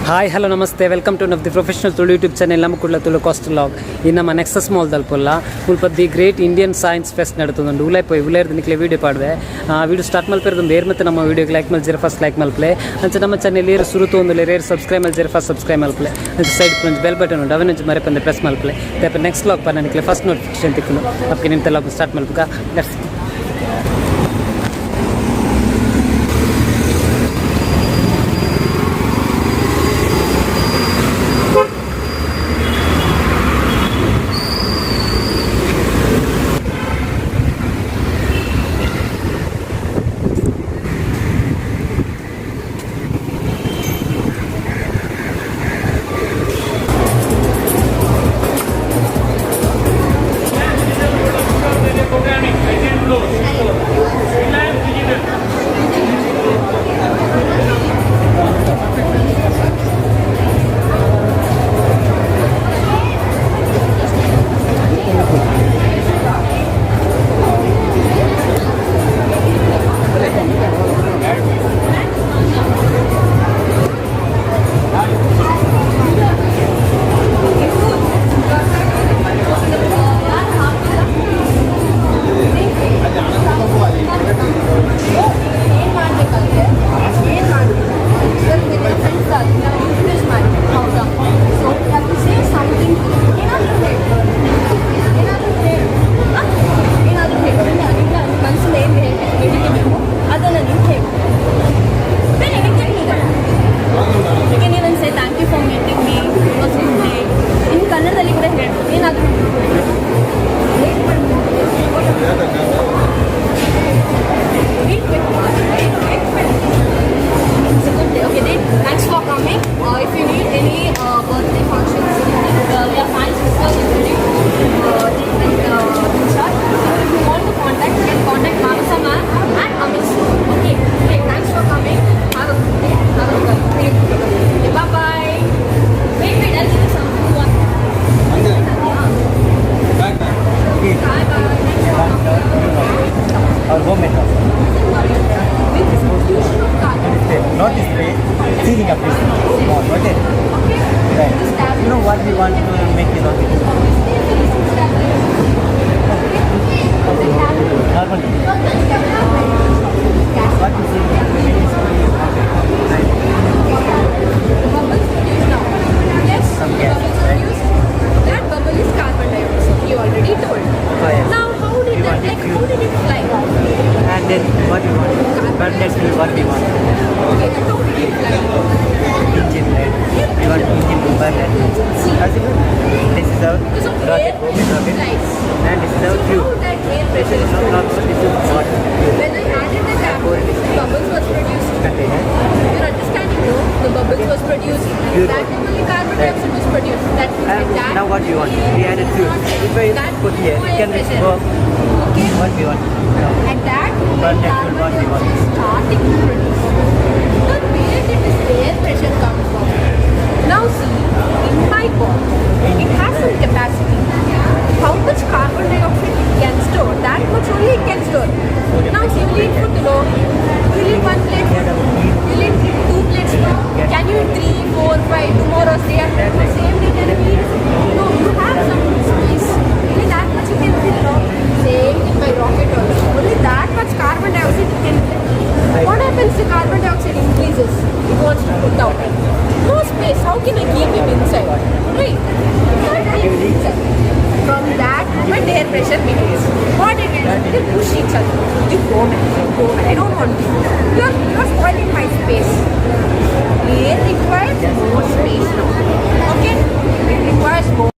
Hi hello namaste welcome to the professional Tulu YouTube channel ನಮ್ಮ Kudla Tulu cost log ಇನ್ನು ನಮ್ಮ nexus mall ತಲುಪಲ್ಲ ಮುಲ್ಪ the great Indian science fest ನಡೀತದುಂಡು ಉಲಾಯ್ದು ನಿಕ್ಲೆ ವೀಡಿಯೋ ಪಾಡುವೆ ವೀಡಿಯೋ ಸ್ಟಾರ್ಟ್ ಮಲ್ಪೇರದೊಂದು ಏರ್ ಮತ್ತೆ ನಮ್ಮ ವೀಡಿಯೋಗೆ ಲೈಕ್ ಮಲ್ಜಿರ ಫಸ್ಟ್ ಲೈಕ್ ಮಲ್ಪಲೆ ಅಂಚೆ ನಮ್ಮ ಚಾನೆಲ್ ಏರು ಸುರುತು ಒಂದು ಏರ್ ಸಬ್ಸ್ಕ್ರೈಬ್ ಮಲ್ಜಿರ ಫಸ್ಟ್ ಸಬ್ಸ್ಕ್ರೈಬ್ ಮಲ್ಪಲೆ ಅಂಚೆ ಸೈಡ್ ಒಂದು ಬೆಲ್ ಬಟನ್ ಉಂಟು ಅವನಂಚು ಮರೆ ಬಂದು ಪ್ರೆಸ್ ಮಲ್ಪಲೆ ತಪ್ಪ ನೆಕ್ಸ್ಟ್ ಲಾಗ್ ಪನ್ನ ನಿಕ್ಲೆ ಫಸ್ಟ್ ನೋಟಿಫಿಕೇಶನ್ ತಿಕ್ಕನು ಅದಕ್ಕೆ ನಿಂತ ಲಾಗ್ ಸ್ಟಾರ್ಟ್ ಮಲ್ಪಗ let's not display, sealing up this small, okay? Right. You know what we want to make it on the carbon. What is it? Yes, Some gas, right? that bubble is carbon dioxide. You already told. Oh, yeah. Now, how did it fly? And then what we want? But let's do what we want. Okay, how did it fly? Engine, right? We want engine to burn and this is our rocket, rocket. Nice. And this is our fuel. How that air pressure is Not this is water. when I added the carbon, bubbles was produced. Container. You're understanding, no? The bubbles was produced. That time only carbon dioxide was produced. That And that now what we want? We added fuel. If I that put here, it can pressure. go Okay. what we want. At that Burn moment, that carbon fuel, what we want. dioxide is starting to produce. Then where did this air pressure come from? Now see, in my body, it has some capacity. How much carbon dioxide it can store? That much only it can store. Now see, you eat food, no? You eat one plate food. You eat two plates food. Can you eat 3, 4, 5? Tomorrow stay at the same day can you eat? No, you have some space. Only that much you can fill, no? Same in my rocket also. Only that much carbon dioxide you can fill. What happens to carbon dioxide increases? It wants to put out. No space. How can I keep it inside? Right? Can't keep it inside. From that moment, air pressure begins. What it is, they push each other. You go man, I don't want to. You're spoiling my space. Air requires more space now. Okay? It requires more.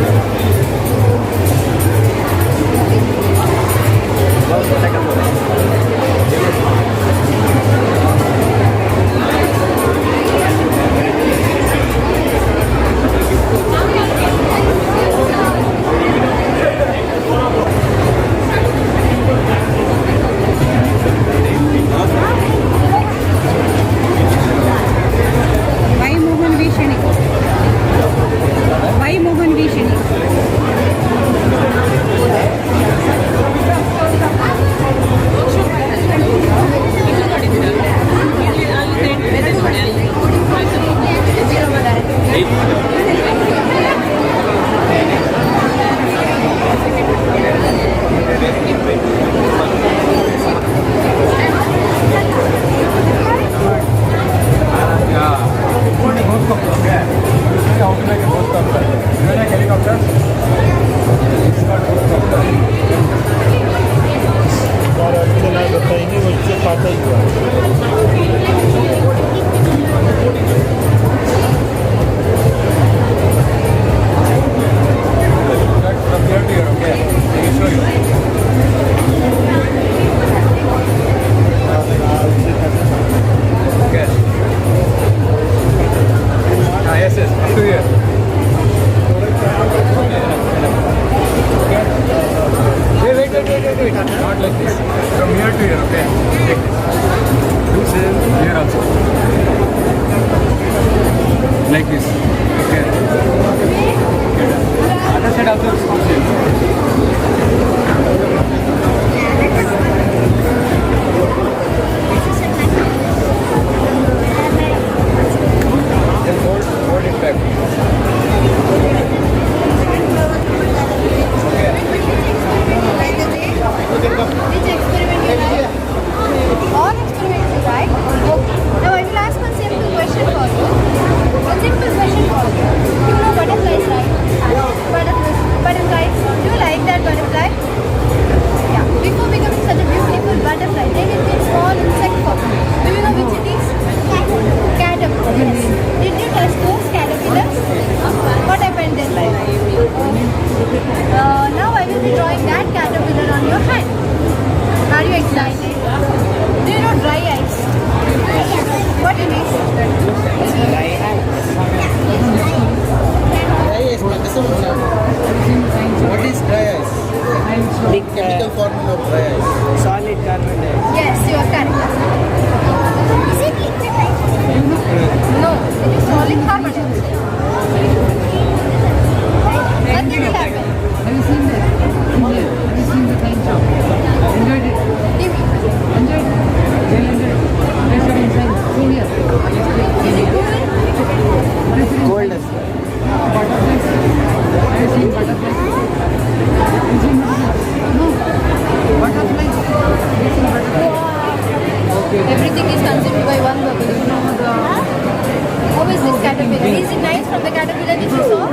is this caterpillar? Is it nice from the caterpillar which you saw?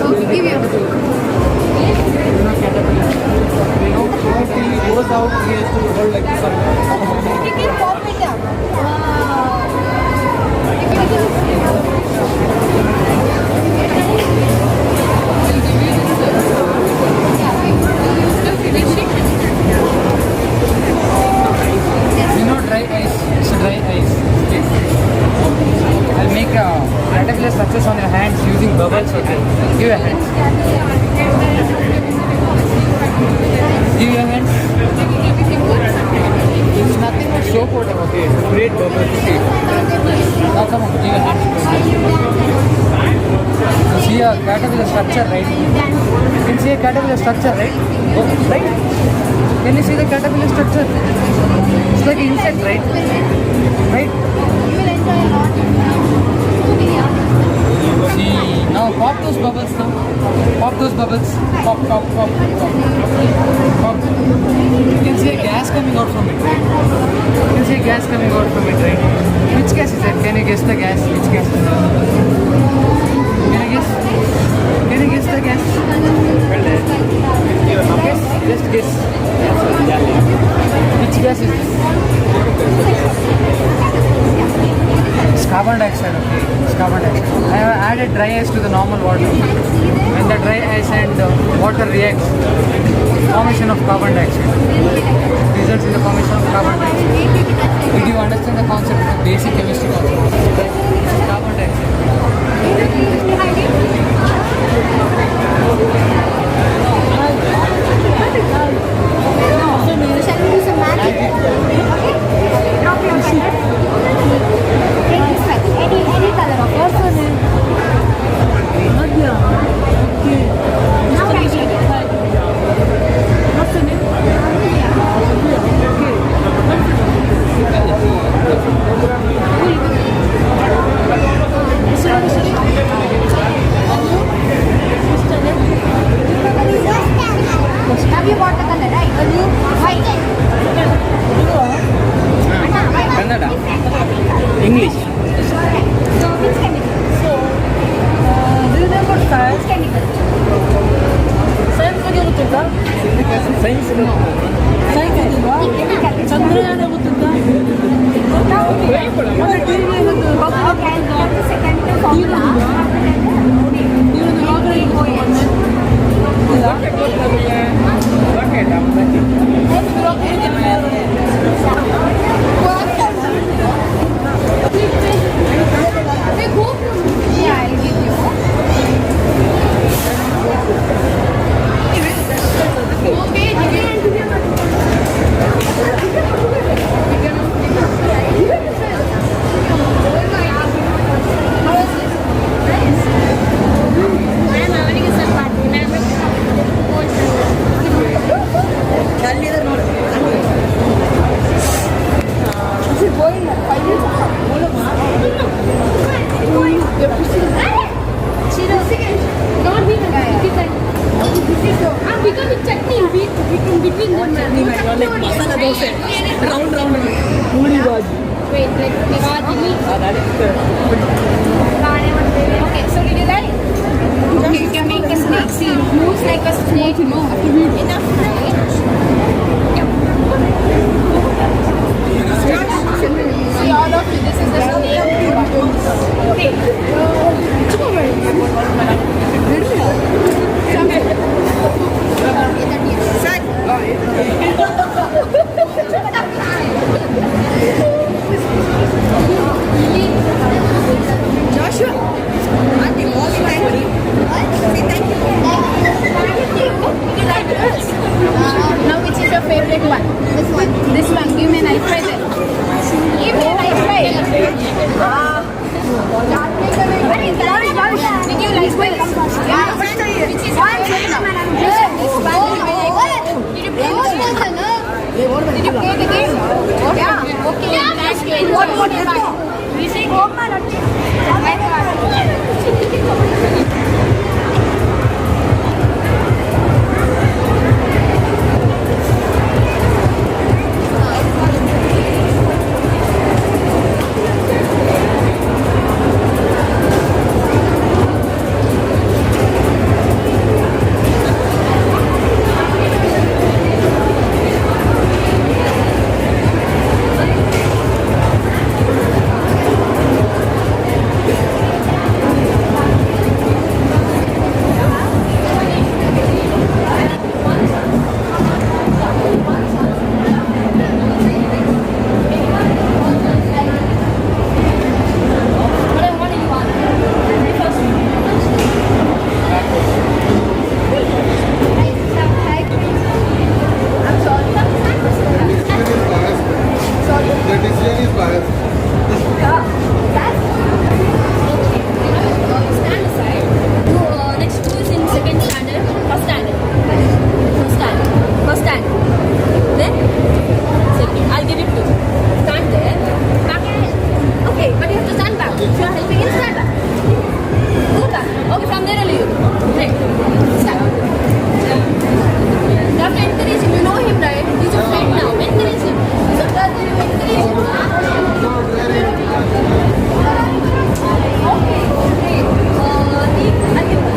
Okay, give you. He goes out, he has to hold like this. You can pop it up. Wow. You know dry ice, it's a dry ice. Okay? I'll make caterpillar structures on your hands using bubbles. Okay? Give your hands. Give your hands. It's nothing but soap water. Okay? Great bubbles. Okay? Now come on, give your hands. See a caterpillar structure, right? You can see a caterpillar structure, right? Oh, right? Can you see the caterpillar structure? It's like an insect, right? Right? You will enjoy a lot. See, now pop those bubbles now. Pop those bubbles. Pop, pop, pop, pop. Pop. You can see a gas coming out from it, right? You can see a gas coming out from it, right? Which gas is that? Can you guess the gas? Which gas is that? Can you guess? Can you guess the gas? Guess. Just guess. Which gas is this? It's carbon dioxide, okay. It's carbon dioxide. I have added dry ice to the normal water. When the dry ice and water reacts, formation of carbon dioxide. Results in the formation of carbon dioxide. Did you understand the concept of the basic chemistry concept? Carbon dioxide. Shall we do some magic? Okay. Drop your pen. Take this pen. Any color of yours. Now write it. What's the name? Have you bought the color, right? White. Kannada. English. So which chemical? Do you remember science? Which chemical? Science ಬಗ್ಗೆ ಗೊತ್ತುಂಟಾ? Science. Science ಗೊತ್ತಿಲ್ವಾ? ಚಂದ್ರಯಾನ ಗೊತ್ತುಂಟಾ? ಮತ್ತೆ ಟಿವಿಗೆ ಒಂದು Okay, and the second formula. ನೀವೊಂದು ರೋಗ Yeah, I'll give you. Masala dosa round puri bhaji Wait, let me Okay, so did you like? Okay, you can make a snake. See, it moves like a snake. No, enough, right? Yeah. See, all of you, this is the snake. Okay. Joshua, aren't you all thank you? Say thank you. Now which is your favorite one? This one. Stand aside. Next two is in second standard. First standard. First standard. Then second. I'll give it to you. Stand there. Back. Okay, but you have to stand back. If you are helping him, stand back. Go back. Okay, from there I'll leave. Right. Stand. You have to encourage him. You know him, right? He's a friend now. Encourage him. So that you encourage him. Okay. I'll give it.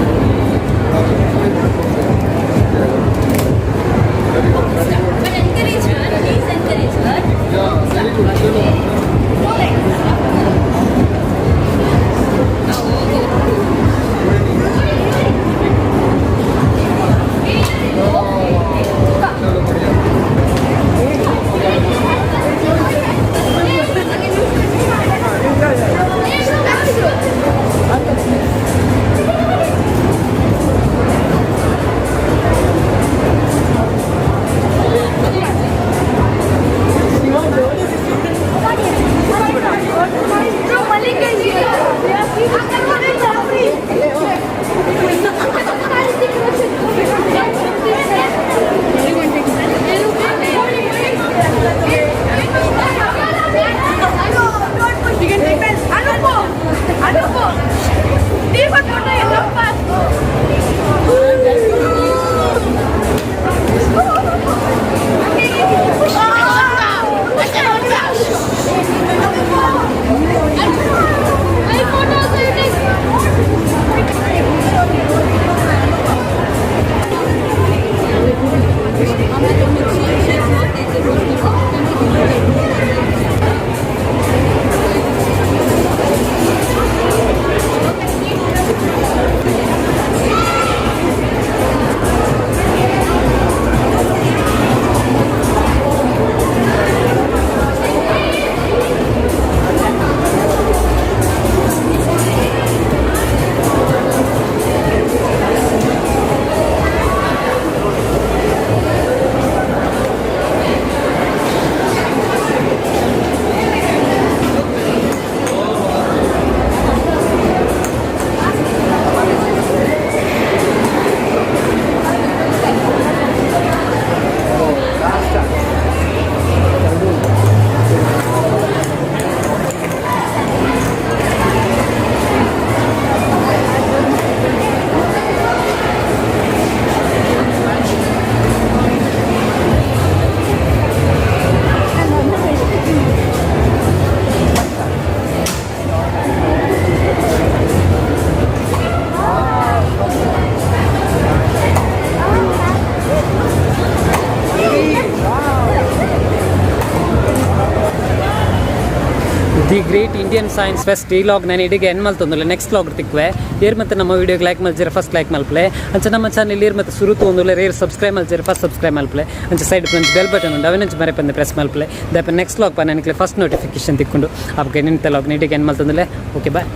But encourage her, please encourage her. Go like this. The great Indian science fest ಈ log ನಾನು ಇಡೀಗೆ ಏನು ಮಲ್ತೊಂದಿಲ್ಲ next log ತಿಕ್ವೆ air ಮತ್ತು ನಮ್ಮ ವೀಡಿಯೋಗೆ like ಮಲ್ಜಿರ first like ಮಲ್ಪಲೆ ಅಂಚೆ ನಮ್ಮ ಚಾನಲ್ ಇರ್ ಮತ್ತು ಸುರು ತೊಂದಿಲ್ಲ ರೇರ್ ಸಬ್ಸ್ಕ್ರೈಬ್ ಮಲ್ಜಿರ ಫಸ್ಟ್ ಸಬ್ಸ್ಕ್ರೈಬ್ ಮಲ್ಪಲೆ ಅಂಚೆ ಸೈಡ್ ಫ್ರೆಂಡ್ಸ್ ಬೆಲ್ ಬಟನ್ ಉಂಟು ಅವನಂಚೆ ಮರೆ ಬಂದು ಪ್ರೆಸ್ ಮಲ್ಪಲೆ ದಯಪ ನೆಕ್ಸ್ಟ್ ಲಾಗ್ ನನಗೆ ಫಸ್ಟ್ ನೋಟಿಫಿಕೇಶನ್ ತಿಕ್ಕೊಂಡು ಅವಕ್ಕೆ ನಿಂತ ಲಾಗ್ ನೀಟಿಗೆ ಏನು ಮಲ್ತೊಂದಿಲ್ಲ ಓಕೆ ಬಾಯ್.